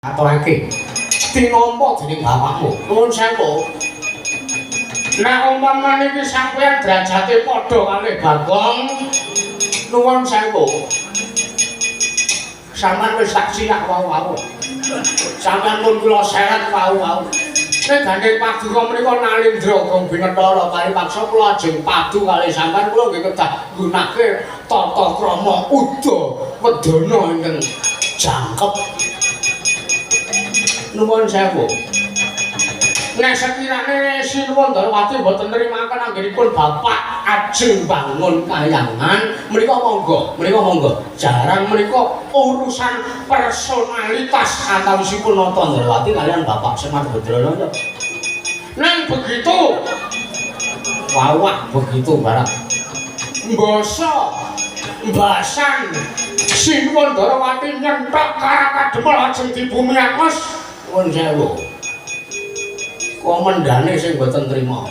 aturake tinampa dening bapakmu. Nuwun sewu. Nek umpama niki sampeyan derajate padha kalih Bagong, nuwun sewu. Sampeyan wis tak siyak wau-wau. Sampeyan pun kula seret wau-wau. Nek gandeng paduka menika Nalindra Gong Binethara kali paksa kula ajeng padu kalih sampeyan kula nggih kedah gunake tata krama uda wedana ingkang jangkep. Nuwun sewu. Nek sekirane Sinuwun Darawati boten nrimaken anggenipun Bapak ajeng bangun kahyangan, menika monggo. Jarang menika urusan personalitas antawisipun Nata Darawati kalian Bapak Semar Badrana. Nang begitu, wawah begitu barang. Mbasan Sinuwun Darawati nyenthok Karakademel ajeng di bumi angus. Nuwun sewu. Komandane sing boten trima.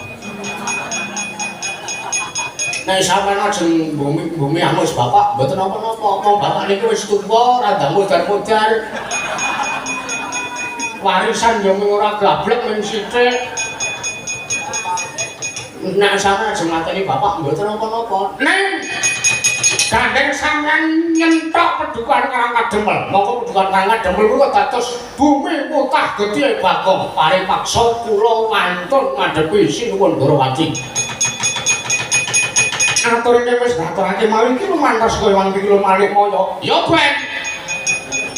Nek sampeyan ajeng bumi angus Bapak boten napa-napa. Wong Bapak niku wis tuwa, rada mudar-mudar. Warisan yo mung ora gablek men sithik. Nek sampeyan ajeng mateni Bapak boten napa-napa. Ning gandeng sampeyan nyenthok Padukan Karakademel. Monggo Padukan Karakademel kula dados bumi mutah gedhe Bagong. Paripaksa kula wantun ngadhepi Sinuwun Darawati. Aturane wis ngaturake mawon iki lumantas kowe Iwang Pikul Manikmaya. Ya ben.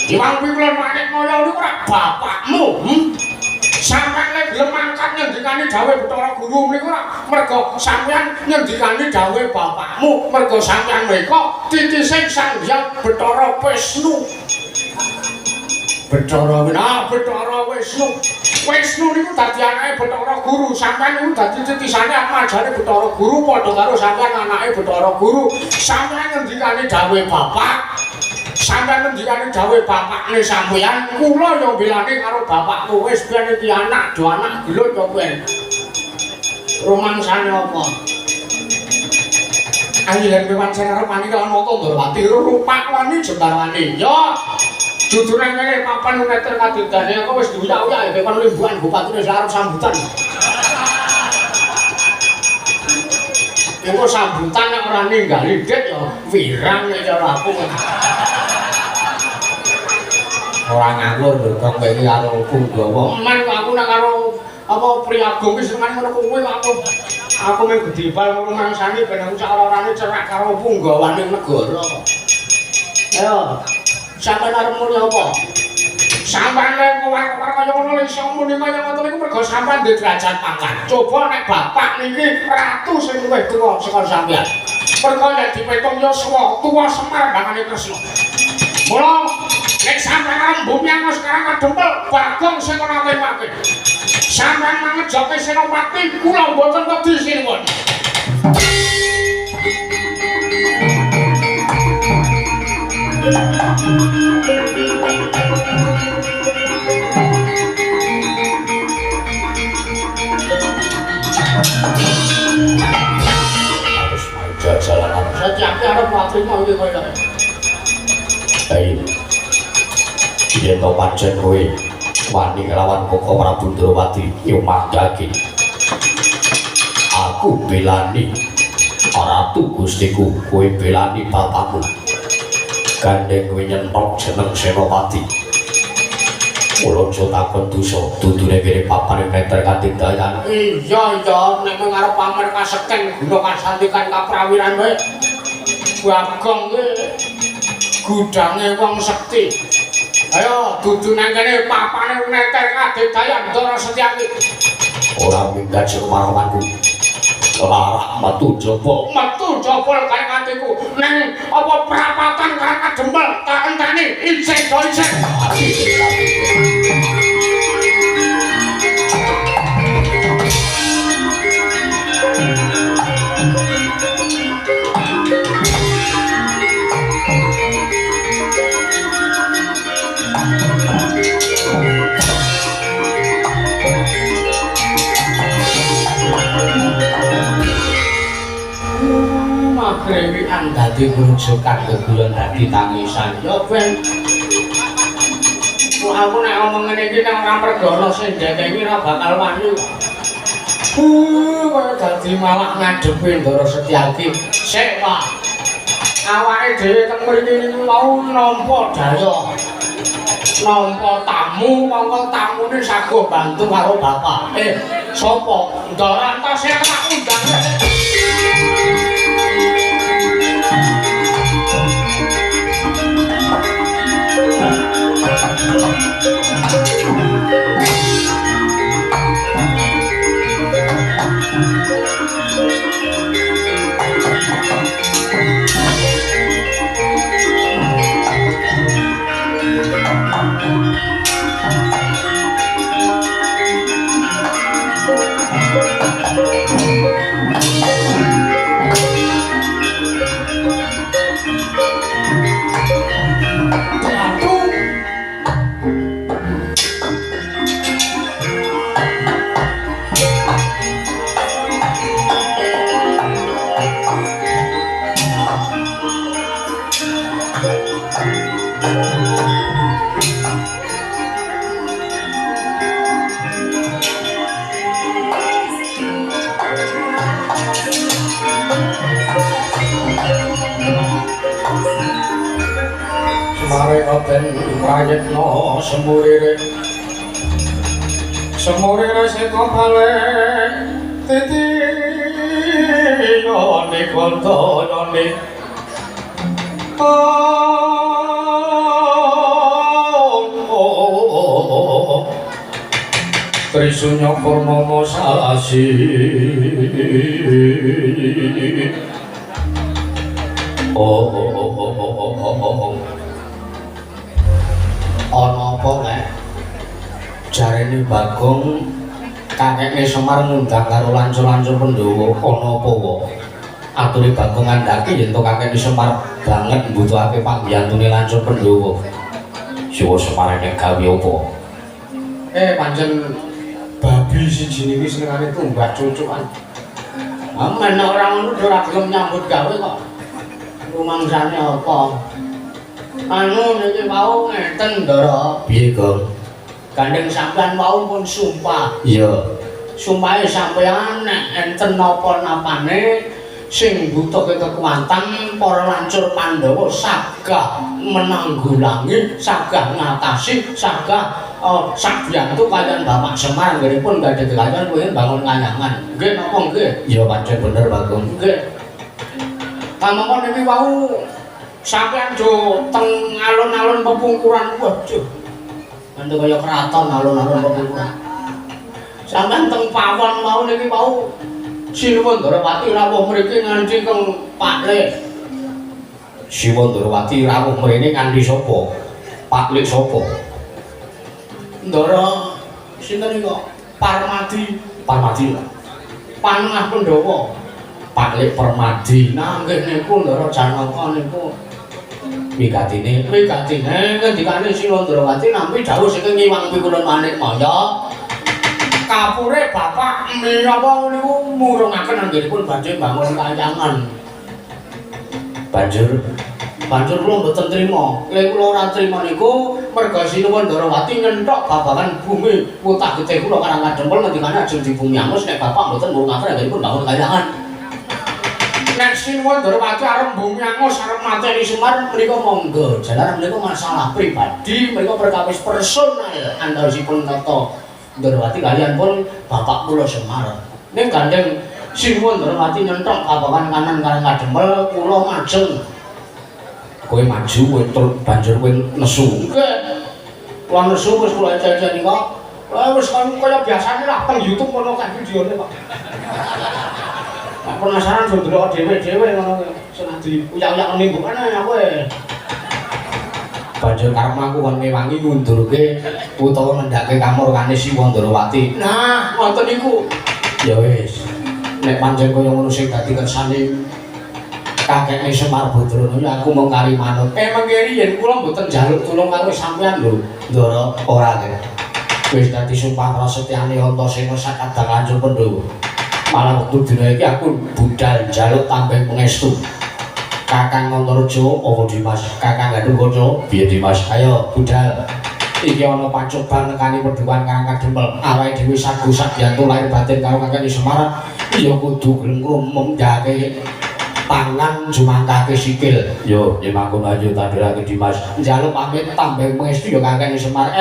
Iwang Pikul Manikmaya niku ora bapakmu. Sampeyan lek gelem mangkat nyendikani dawuh Bathara Guru niku ora merga sampeyan nyendikani dawuh bapakmu, merga sampeyan mrika titising Sang Hyang Bathara Wisnu. Bathara Wisnu. Wisnu niku dadi anake Bathara Guru, sampeyan niku dadi titisane amajane Bathara Guru padha karo sampeyan anake Bathara Guru. Sampeyan nyendikani dawuh bapak. Sampeyan ngendikane dawuh bapakne sampeyan, kula yo belane karo bapakku wis ben iki anak do anak gelut yo ben. Rumangsane apa? Anggilan kewan sing arep mani karo Nata Darawati rupak wani jembar wani. Yo. Dudu nang kene papan meter kadidane aku wis diuyak-uyak kewan limbuhan bupatine arep sambutan. Engko sambutan nek ora ninggali dik yo wirang nek cara aku. Ora nganggur ndok kowe iki karo Punggawa. Men aku nek karo apa Priagung wis seneng ngono kuwi aku men gedibal ngono mangsani ben aku sak orane cerak karo Punggawane negara. Ayo. Sampeyan arep muni apa? Sampeyan nek kuwar-kuwar kaya ngono iso muni kaya ngoten iku mergo sampeyan duwe derajat pangkat. Coba nek bapak niki ratu sing luwih tuwa saka sampeyan. Mergo nek dipetung yo tuwa Semar bangane Kresna. Mula nek sampeyan bumi angus Karakademel Bagong sing ora temake. Sampeyan mangejoke Senopati kula mboten wedi sinuwun. Harus main jalanan. Sajake arep matrimo iki koyo. Ayo. Yen to pancen kowe wani nglawan Koko Prabu Darawati yo manggake. Aku belani Ratu Gustiku, kowe belani bapakmu. Gandeng kowe nyentok jeneng Senopati. Kula aja takon dosa, dudune kene papan meter kadidayana. Iya, nek mung arep pamer kaseken guna kasantikan kaprawiran wae. Bagong gudange wong sekti. Ayo dudu nang kene papane meter kadidayan Ndara Setyaki. Ora minggat semaranganku. Lara metu jaba kaya atiku nang apa prapatan Karakademel tak enteni isih do isih. Grewikan dadi grujukan geguyon dadi tangisan ya ben aku nek ngomong ngene iki nek ora mergono sing ndekengi ora bakal wani. Kaya dadi malah ngadepi Ndara Setyaki. Sik, Pak. Awake dhewe teng mriki niku mau nampa daya. Nampa tamu, mongko tamune sago bantu karo bapak. Sapa? Ndara Antasena tak undang. Raden Prayitna semurire seka balik titiyane kandhane Trisunya Purnama Sasi ana apa nek jarene Bagong kakekne Semar ngundang karo lancur-lancur Pandhawa ana apa wae ature Bagong ngandhake yen to kakekne Semar banget mbutuhake panggiyantune lancur Pandhawa siwa Semar nek gawe apa pancen babi siji niki senengane tumbas cucukan amen ora ngono ora gelem nyambut gawe kok rumangsane apa anu niki mau ngeten Ndara piye Gong gandeng sampean wau pun sumpah iya sumpahe sampean nek enten napa-napane sing butuhke kekuatan para lancur Pandhawa sagah menanggulangi sagah ngatasi sagah sakbiyantu kaliyan Bapak Semar nggenipun gadhe kaliyan kuwi bangun kanyangan nggih napa nggih iya pancen bener Bagong nggih kamangka niki wau sampeyan jo teng alun-alun pepungkuran waduh mantu kaya kraton alun-alun pepungkuran sampeyan teng pawon mau niki wau Sinuwun Ndarawati rawuh mriki nganti keng Paklik Sinuwun Ndarawati rawuh mrene nganti sapa Paklik sapa Ndara sinten iki Parmadi Panengah Pandhawa Paklik Permadi nah nggih niku Ndara Janaka niku wigatine ngendikane Sinuwun Ndarawati nampi dawuh saking Ngiwang Pikulun Manikmaya kapure bapak menapa niku murungaken anggenipun badhe bangun kanyangan banjur kula mboten trima yen kula ora trima niku merga Sinuwun Ndarawati ngenthok babagan bumi putah getih kula karang kadempel ngendikane ajeng di bumi angus nek bapak mboten murungaken anggenipun bangun kanyangan nek Sinuwun Ndarawati arep bumi angus arep mateni Semar menika monggo jalaran menika masalah pribadi menika perkawis personal antawisipun Tata Ndarawati kalian pun bapak kula Semar ning gandeng Sinuwun Ndarawati nyenthok kabangan kanan karang kadempel kula majeng kowe maju kowe banjur kowe nesu nggih kula nesu wis kula janjani kok wis kaya biasane lah teng YouTube ngono kan videone kok penasaran do ndelok dhewe-dhewe ngono senadi uyak-uyak ning mbokane aku banjur karmaku kon ngewangi ngundurke utawa ngendhake kamurkane Sinuwun Ndarawati. Nah, ngoten niku. Ya wis. Nek pancen kaya ngono sing dadi kersane kakekne Semar Badrana ya aku mung kari manut. Mengkiri yen kula mboten njaluk tulung karo sampean lho, Ndara ora nggih. Wis dadi sumpah prasetyane Antasena sakadang lancur Pandhawa. Malah wektu dina iki aku budal njaluk tambah pangestu. Kakang Antareja apa Dimas Kakang Gatotkaca piye Dimas ayo budal iki ana pacoban nekani perduan kang kadempel awake dhewe sagu sadyanto lahir batin karo Kakang Semar ya kudu gelem ngumumake tangan jumangkake sikil yo yen mangkon ayo tandirake Dimas njaluk pamit tambah pangestu ya Kakang Semar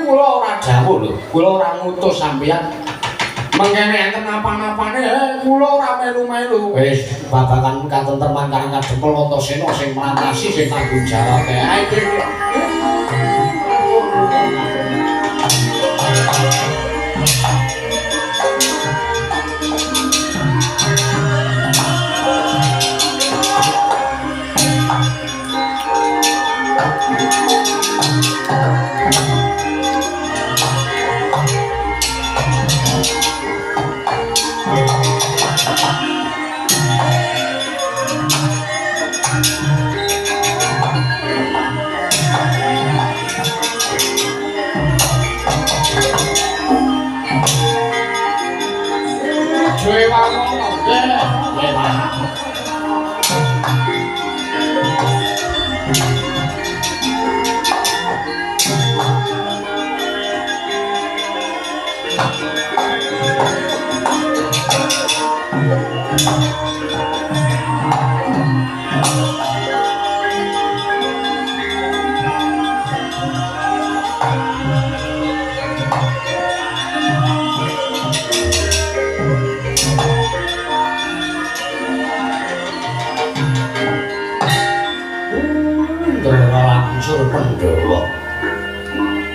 kula ora dawuh lho kula ora ngutus sampeyan mengkene enten apa-apane kula ora melu-melu wis babagan katenteman kang kadempel Antasena sing mrantasi sing tanggung jawab Pandhawa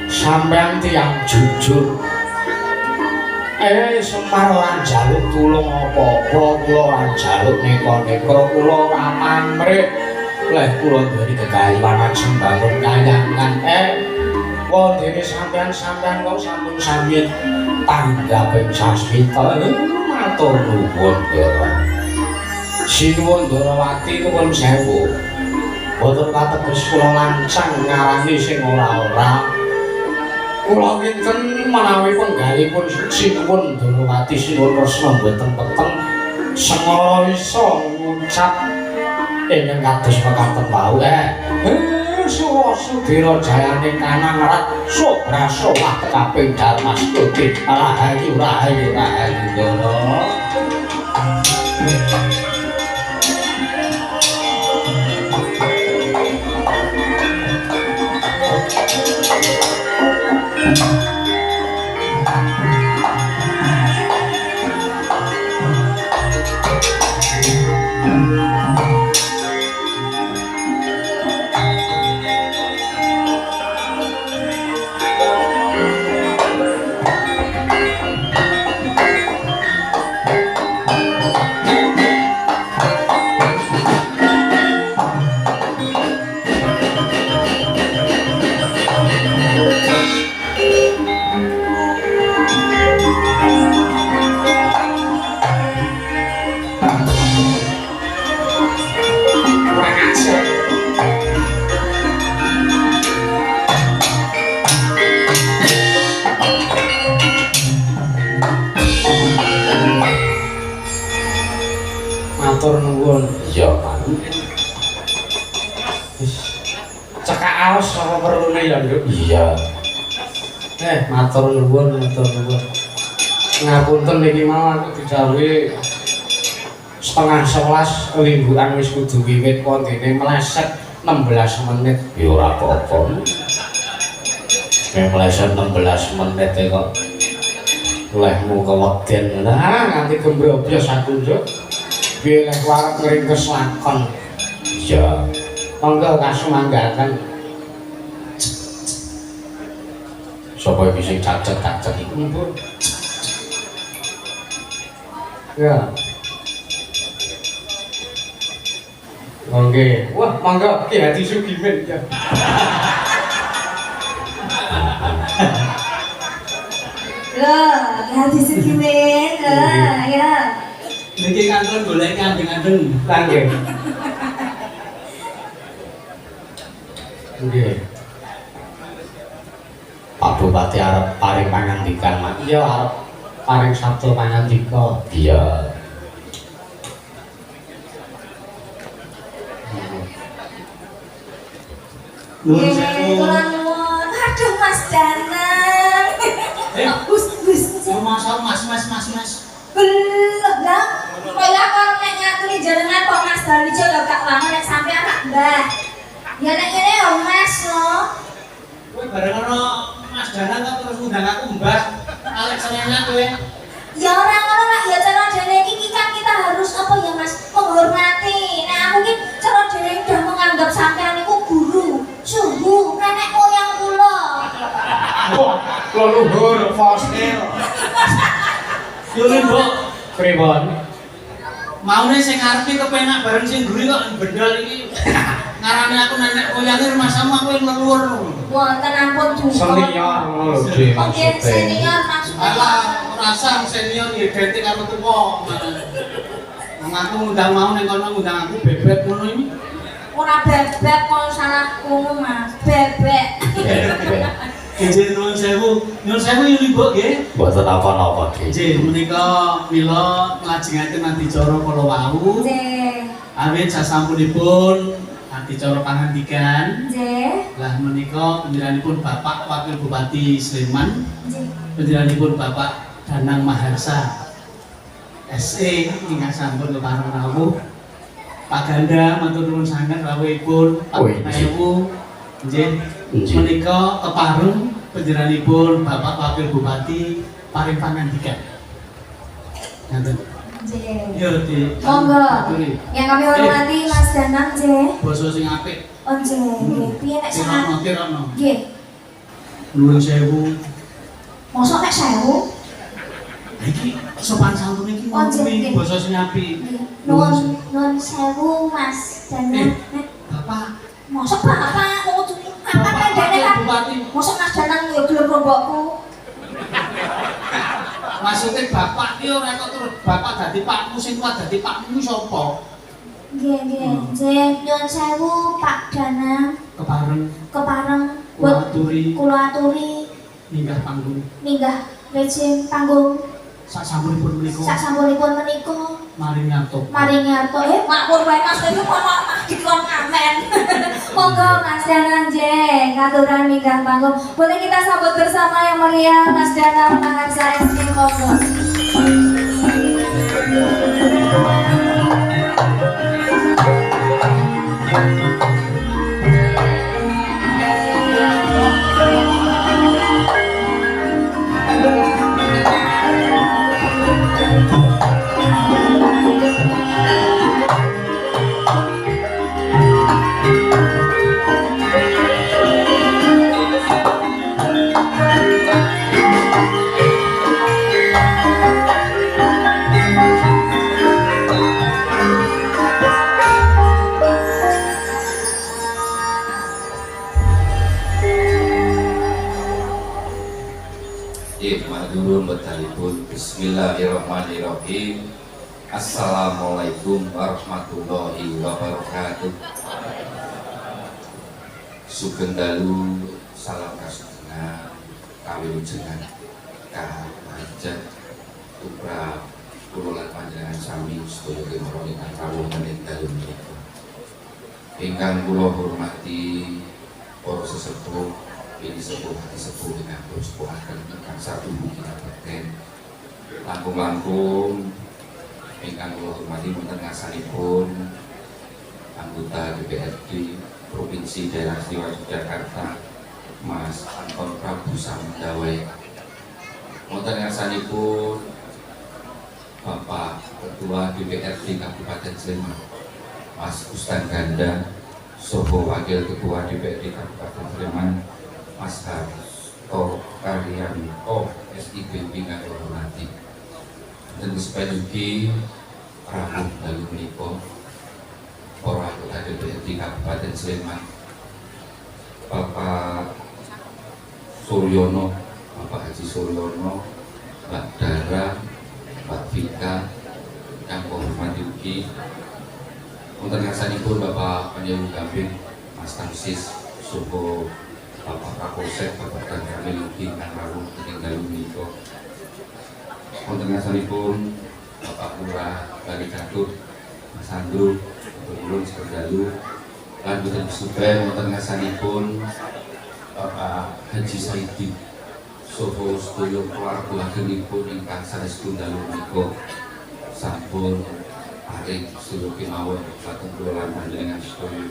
sampean tiyang jujur Semar ora njaluk tulung apa-apa kula ora njaluk neka-neka kula ora pamrih leh kula duweni kekayuwanan sembangun kayangan wondene sampean kok sampun sami tanggaping sasmita matur nuwun Ndara sinuwun Ndarawati nuwun sewu boten kateges kula lancang ngarani sing ora-ora. Kula kinten menawi penggalipun sinuwun Ndarawati sinuwun Kresna mboten peteng semara isa ngucap ingkang kados mekaten wau. Suwasudira jayane kanang rat sobrasa wah kaping Darmastuti. Rahayu rahayu rahayu Ndara. Matur nuwun. Iya, Pak. Cekak aos apa perlune ya, Nduk? Iya. Matur nuwun, matur nuwun. Ngapunten niki mau aku didhawuhi 10:30 lingguran wis kudu wiwit wondene meleset 16 menit. Ya ora apa-apa. Meleset 16 menit kok. Lehmu keweden. Nah, nganti gembroblos aku, Nduk. Piye lek warep ngringkes lakon. Iya. Monggo kasumanggaken. Sapa iki sing cacet-cacet iku? Mumpun. Ya. Oke. Wah, monggo Ki Hadi Sugimin ya. Lah, Ki Hadi Sugimin. Ya. Niki kanton golek kandeng-kandeng Nggih. Nggih. Pak Bupati arep paring pangandikan, Mak. Iya, arep paring sabda pangandika. Iya. nuwun sewu. Aduh, Danang. Gus. Masa mas. Belum lah. Kaya kalau nek ngaturi jenengan kok Mas Dalijo ya gak lama nek sampean tak Mbah. Ya nek kene ya Mas lo. Kowe bareng ono Mas Danang kok terus ngundang aku Mbah. Alek senengnya kowe. Ya ora ngono lah ya cara dene iki kan kita harus apa ya Mas menghormati. Nek aku ki cara dene udah menganggap sampean iku guru, suhu, nenek moyang kula. Wah, leluhur fosil. Yo Mbok, Pripun? maune sing ngarepe kepenak bareng sing guri kok bendol iki. Ngarane aku nenek moyange masamu aku leluhur. Wonten ampun duka. Senior ngono lho, Dik. Oke, senior maksudnya. Alah, rasa senior identik karo tuwa. Wong aku ngundang mau ning kono ngundang aku bebek ngono iki. Ora bebek kok salah ngono Mas. Bebek. Nggih, nuwun sewu yo Mbok nggih. Mboten apa-apa, Dik. Nggih, menika mila nglajengaken adicara kala wau. Nggih. Awit sasampunipun adicara pangandikan. Nggih. Lah menika panjenenganipun Bapak Wakil Bupati Sleman, Nggih. panjenenganipun Bapak Danang Maharsa SE ingkang sampun kepareng rawuh. Pak Ganda matur nuwun sanget rawuhipun 40.000. Nggih. Menika kepareng panjenenganipun Bapak Wakil Bupati paring pangandikan. Ngaten. Nggih. Yo Dik. Monggo. Aturi. Yang kami hormati Mas Danang nggih. Basa sing apik. Oh nggih. Piye nek Kirana, sangat? kirana. Nggih. Nuwun sewu. Mosok nek 1000? Iki sopan santun iki Oh, nggih. ngomong basa sing apik. Nggih. Nuwun sewu Mas Danang. Bapak, Mosok bapak mau tuh apa pendeknya kan? Bupati. Mosok Mas Danang ya gelem rombokku. Maksudnya bapak iki ora kok terus bapak dadi pakmu sing kuat dadi pakmu sapa? Nggih, nggih. Nyuwun sewu Pak Danang Kepareng buat kula aturi kula aturi minggah panggung. minggah rejim panggung Sasampunipun menika sasampunipun menika maring nyanto. maring ngarto makmur wae Mas iki ono dikon ngamen. Monggo Mas Danang nggih ngaturan minggah panggung. Boleh kita sambut bersama yang meriah Mas Danang Maharsa SK monggo. Bismillahirrahmanirrahim. Assalamualaikum warahmatullahi wabarakatuh. Sugeng dalu salam kasugeng kawilujengan kahajat tumrap kula lan panjenengan sami sedaya kemawon ingkang kawula menika dalu menika. Ingkang kula hormati para sesepuh ini sepuh hati sepuh dengan sepuhaken ingkang satu kita beten langkung-langkung ingkang kula hormati wonten ngarsanipun anggota DPRD Provinsi Daerah Istimewa Yogyakarta Mas Anton Prabu Samdawai, wonten ngarsanipun Bapak Ketua DPRD Kabupaten Sleman Mas Kustan Ganda, Soho Wakil Ketua DPRD Kabupaten Sleman Mas Harto Karyanto SIBP ingkang kula hormati. Dan sepadugi rawuh dalu menika para anggota DPRD Kabupaten Sleman, Bapak Suryono, Bapak Haji Suryono, Mbak Dara, Mbak Vika, yang kula hormati ugi wonten ngarsanipun Bapak Panjalu Gambir, Mas Tamsis, Soho Bapak Kapolsek, Bapak Dan Kamil ugi ingkang rawuh ing dalu menika. Wonten ngarsanipun Bapak Lurah Bali Gaduh, Mas Andru, Ulun Sekerdalu, lan boten suben wonten ngarsanipun Bapak Haji Saidi saha sedaya keluarga agengipun ingkang saestu dalu menika sampun paring sedaya kemawon dhateng kula lan panjenengan sedaya.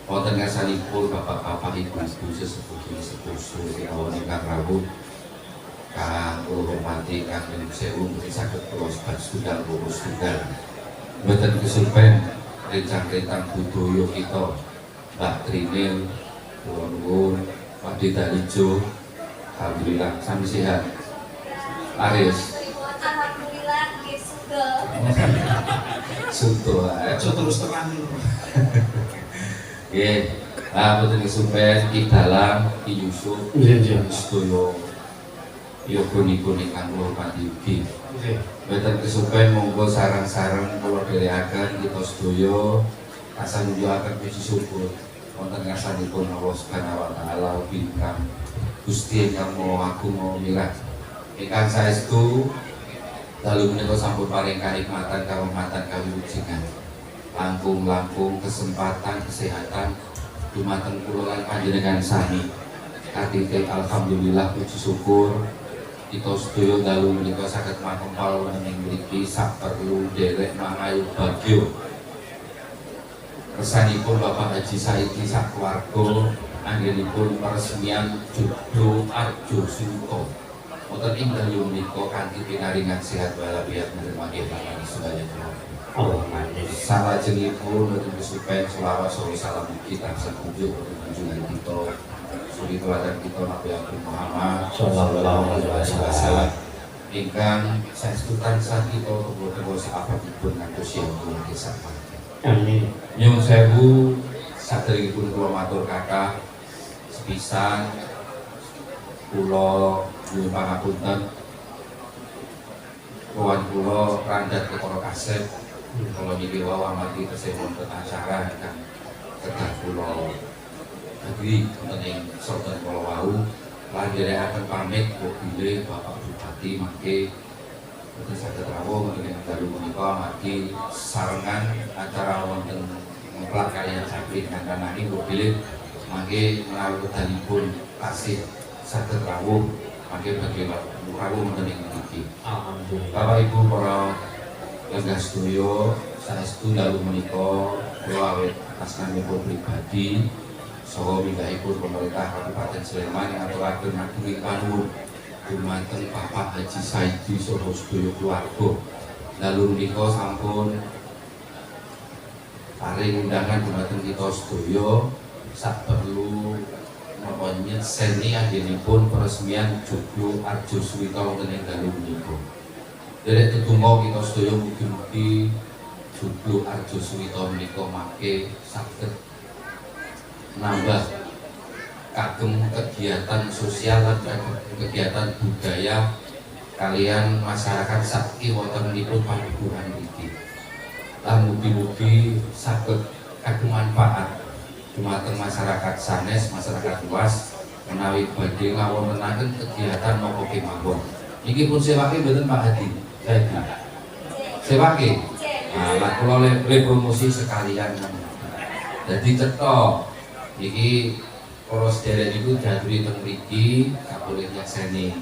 Wonten ngarsanipun bapak-bapak ibu-ibu sesepuh kemawon ingkang rawuh kang kula hormati kang nyuwun sewu mungkin saged kula sebat setunggal lurus setunggal. Mboten kesupen rencang-rencang budaya kita Mbak Trinil, kula nuwun Pak Dita Ijo, alhamdulillah sami sehat. Aris. Alhamdulillah nggih sugeng. Sunto Aja terus terang lho. nggih. Mboten kesupen Ki Dalang, Ki Yusuf, sedaya yoga-yoga ingkang kula hormati ugi. Mboten kesupen monggo sareng-sareng kula dherekaken kita sedaya asal nunjukaken puji syukur wonten ngarsanipun Allah Subhanahu wa taala bintang Gusti ingkang Maha Agung Maha Mirah ingkang saestu dalu menika sampun paring kanikmatan karomatan kawilujengan langkung kesempatan kesehatan dumateng kula lan panjenengan sami. Katike alhamdulillah puji syukur kita sedaya dalu menika saged makempal wonten ing mriki sak perlu derek mangayu bagyo. Kersanipun Bapak Haji Saidi sak keluarga anggenipun peresmian Joglo Arjo Suwito. Wonten ing dalu menika kanthi pinaringan sehat walafiat menawi panjenengan sedaya kula. Salajengipun mboten kesupen selawat salam mugi tansah kunjuk kunjungan kita suri teladan kita Nabi Muhammad sallallahu alaihi wasallam ingkang saestu tansah kita kebodho sahabatipun ngantos yang kula kesapan. Amin. Nyuwun sewu saderengipun kula matur kathah sepisan kula nyuwun pangapunten kawan kula randhat kekara kasep kula niki wau amargi tesih wonten acara ingkang kedah kula hadiri wonten ing sonten kula wau lan dherekaken pamit bilih Bapak Bupati mangke boten saged rawuh ing dalu menika amargi sarengan acara wonten ngeplak kaliyan Sabri kandanani bilih mangke menawi wedalipun tasih saged rawuh mangke badhe rawuh wonten ing mriki. Alhamdulillah. Bapak Ibu para lenggah sedaya saestu dalu menika kula awit asmanipun pribadi saha minggahipun pemerintah Kabupaten Sleman ngaturaken matur panuwun dumateng Bapak Haji Saidi saha sedaya keluarga. Dalu menika sampun paring undangan dumateng kita sedaya sak perlu napa nyeseni anggenipun peresmian Joglo Arjo Suwito wonten ing dalu menika. Derek tetunggal kita sedaya mugi-mugi Joglo Arjo Suwito menika mangke saged nambah kagem kegiatan sosial lan kegiatan budaya kalian masyarakat sak kiwatenipun panukuran iki. Lan mugi-mugi saged kagem manfaat dumateng masyarakat sanes, masyarakat luas menawi badhe ngawontenaken kegiatan napa kemawon. Iki pun sewake mboten Pak Hadi. Sewake. Nah, kula le promosi sekalian. Jadi cetok iki para sederek niku diaturi teng mriki kapoleh nyakseni.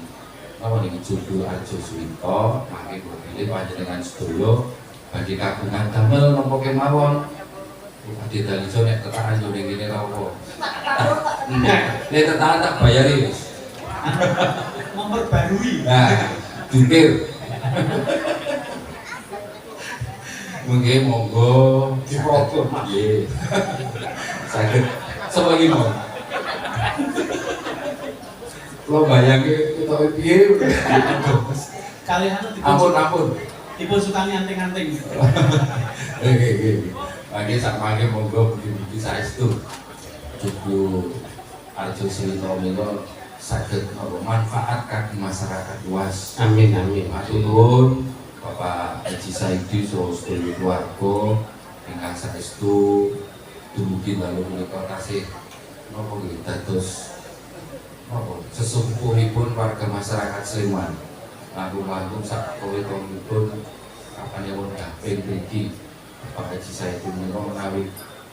Napa niki Joglo Arjo Suwito, mangke kula pilih panjenengan sedaya badhe kagungan damel napa kemawon. Badhe daliso nek tetakan yo ning kene ra apa. Nek tetakan tak bayari wis. Memperbarui. Nah, jungkir. Mungkin monggo diproduksi Mas. Nggih. Saged sapa iki mau? Lo bayangke kita piye? Kalian Ampun. Dipun sukani anting-anting. Nggih. Mangke sak mangke monggo mugi-mugi saestu Joglo Arjo Suwito menika saged manfaat kagem masyarakat luas. Amin. Matur nuwun Bapak Haji Saidi saha sedaya keluarga ingkang saestu dumugi dalu menika tasih napa nggih dados napa sesepuhipun warga masyarakat Sleman. Langkung-langkung sak kawitipun kapanipun kaping mriki Bapak Haji Saidi menika menawi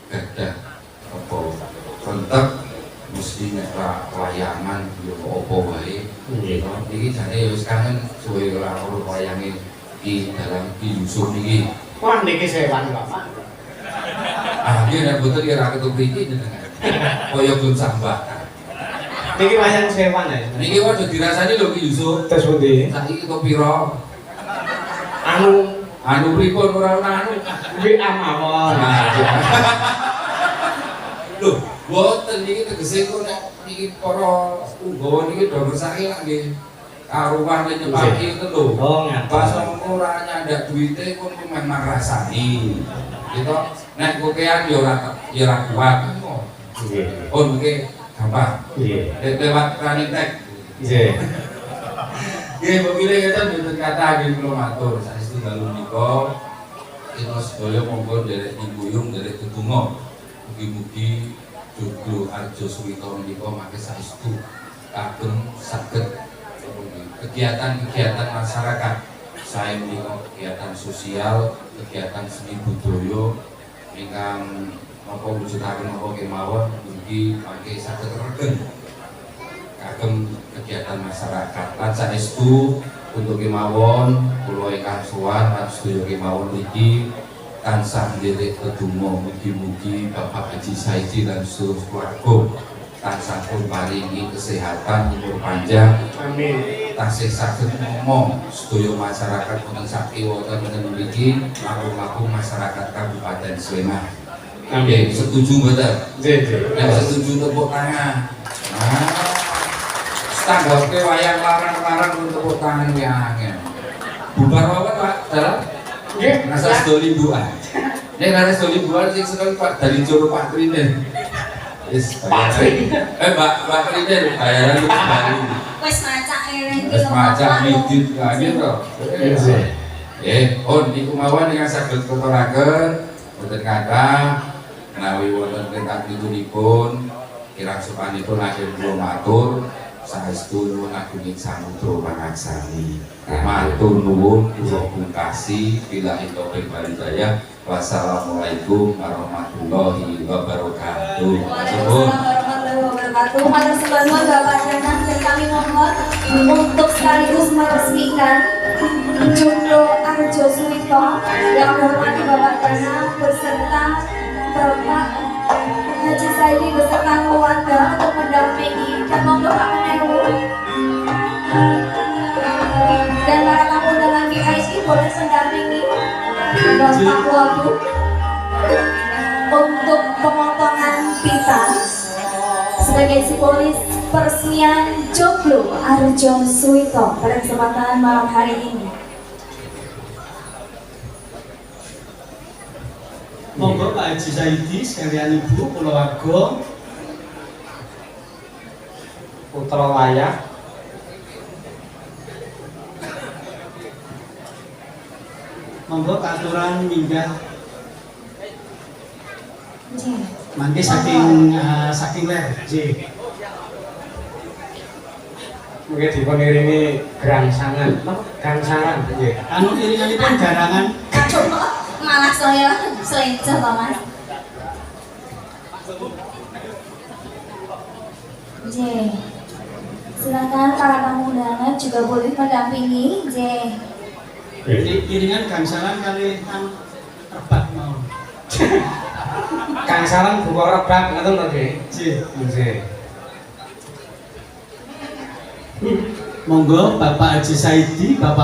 gadah apa kontak mesti nek layangan yo apa wae. Iki jane yo kangen suwe ora ono wayange di dalam Ki Yusuf niki. Wah niki sewan Bapak. Ah, iki nek boten ya ra ketu mriki jenengan. Kaya belum sambah. Niki wayang sewan ya. Niki wae dirasani lho Ki Yusuf. Terus pundi? Saiki kok pira? Anu Pripun ora ana anu. WA mawon. Lho, boten niki tegese kok nek niki para unggawa niki do ngersake lak nggih karuan nyepaki itu lho. Oh, ngaten. Pas ora nyandak duwite pun memang rasani. Gitu. Nek kokean yo ora kuat. Nggih. Oh, nggih gampang. Nggih. Lewat running tag. Nggih. Nggih, pemilih kita mboten kata nggih kula matur saestu dalu menika kita sedaya monggo nderek nyembuyung nderek tetungga. Mugi-mugi Joglo Arjo Suwito menika mangke saestu kagem saged kegiatan-kegiatan masyarakat. Saya menika kegiatan sosial, kegiatan seni budaya ingkang napa wujudaken napa kemawon mugi mangke saged regen kagem kegiatan masyarakat. Lan saestu untuk kemawon kula ingkang sowan lan sedaya kemawon niki tansah nderek tetungga mugi-mugi Bapak Haji Saidi dan seluruh keluarga tansah pun paringi kesehatan umur panjang. Amin. Tasih saged ngomong sedaya masyarakat wonten sakiwa wonten mriki laku-laku masyarakat Kabupaten Sleman. Amin. Setuju mboten? Nggih. Nek setuju tepuk tangan. Nah, tanggape wayang larang-larang tepuk tangan ki angel. Bubar mawon Pak, dalam Nggih. rasa sedoli buan. Nek rasa sedoli buan sing seneng Pak dari jero Pak Trinen. Wis bayaran. Mbak Trinen bayaran wis bali. Wis macak ngene iki Wis macak midit kane to. On niku mawon ingkang saged tuturaken boten kathah menawi wonten perintah pitunipun kirang sopanipun akhir kula matur saestu nuwun agunging samudra pangaksani. Matur nuwun kula pungkasi billahi taufiq wal hidayah. Wassalamualaikum warahmatullahi wabarakatuh. Waalaikumsalam warahmatullahi wabarakatuh. Matur sembah Bapak Danang dan kami mohon untuk sekaligus meresmikan Joglo Arjo Suwito yang menghormati Bapak Danang beserta Bapak Haji Saidi beserta keluarga untuk mendampingi dan monggo Pak Menewu dan para tamu undangan VIP boleh mendampingi Bapak Wagub untuk pemotongan pita sebagai simbolis peresmian Joglo Arjo Suwito pada kesempatan malam hari ini. Monggo Pak Haji Saidi sekalian Ibu kulawarga Putra wayah. monggo katuran minggah Nggih. mangke saking ler. Nggih. Mungkin dipuniringi gerangsangan. Gangsangan. Nggih. Anu iringanipun garangan Aduh, malah saya selencer Pak Mas. J. Silakan para tamu undangan juga boleh mendampingi J. iringan gangsalan kali rebat mau. Gangsangan buka rebak ngoten to, Nggih. Nggih. Nggih. Monggo Bapak Haji Saidi, Bapak